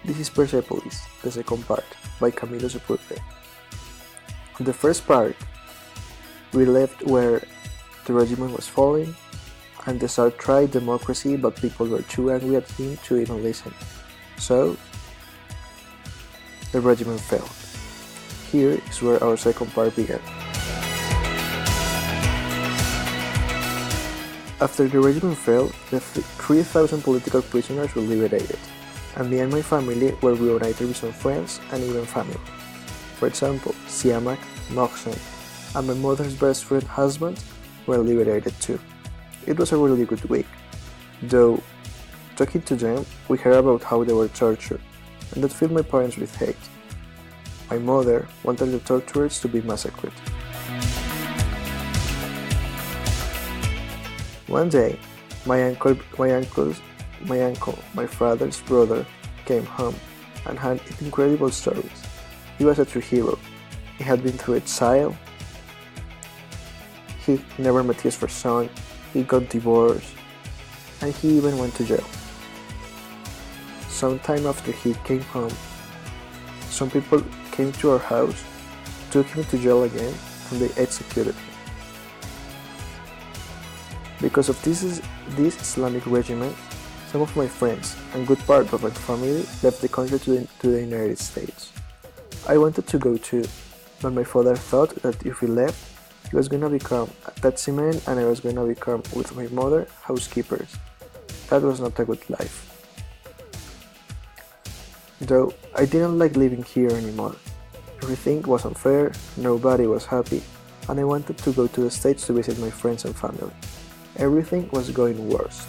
This is Persepolis, the second part, by Camilo Sepulveda. On the first part, we left where the regime was falling, and the Tsar tried democracy, but people were too angry at him to even listen. So, the regime fell. Here is where our second part began. After the regime fell, the 3,000 political prisoners were liberated, and me and my family were reunited with some friends and even family. For example, Siamak, Moxon, and my mother's best friend husband were liberated too. It was a really good week, though talking to them, we heard about how they were tortured, and that filled my parents with hate. My mother wanted the torturers to be massacred. One day, my father's brother, came home and had incredible stories. He was a true hero. He had been through exile. He never met his first son. He got divorced, and he even went to jail. Sometime after he came home, some people came to our house, took him to jail again, and they executed him. Because of this Islamic regime, some of my friends and good part of my family left the country to the United States. I wanted to go too, but my father thought that if we left, he was gonna become a taxi man and I was gonna become, with my mother, housekeepers. That was not a good life. Though I didn't like living here anymore. Everything was unfair, nobody was happy, and I wanted to go to the States to visit my friends and family. Everything was going worse.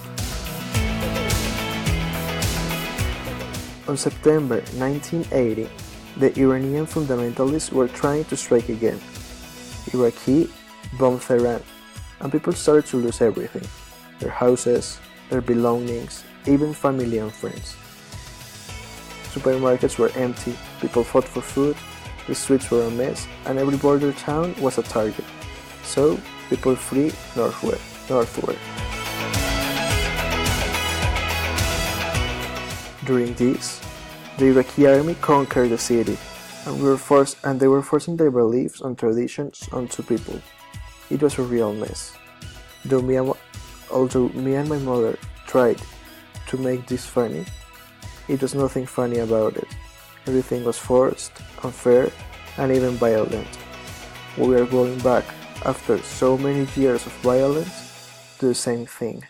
On September 1980, the Iranian fundamentalists were trying to strike again. Iraqi bombed Tehran, and people started to lose everything: their houses, their belongings, even family and friends. Supermarkets were empty, people fought for food, the streets were a mess, and every border town was a target. So, people flee northward. During this, the Iraqi army conquered the city, and they were forcing their beliefs and traditions onto people. It was a real mess. Although me and my mother tried to make this funny, it was nothing funny about it. Everything was forced, unfair, and even violent. We are going back, after so many years of violence, to the same thing.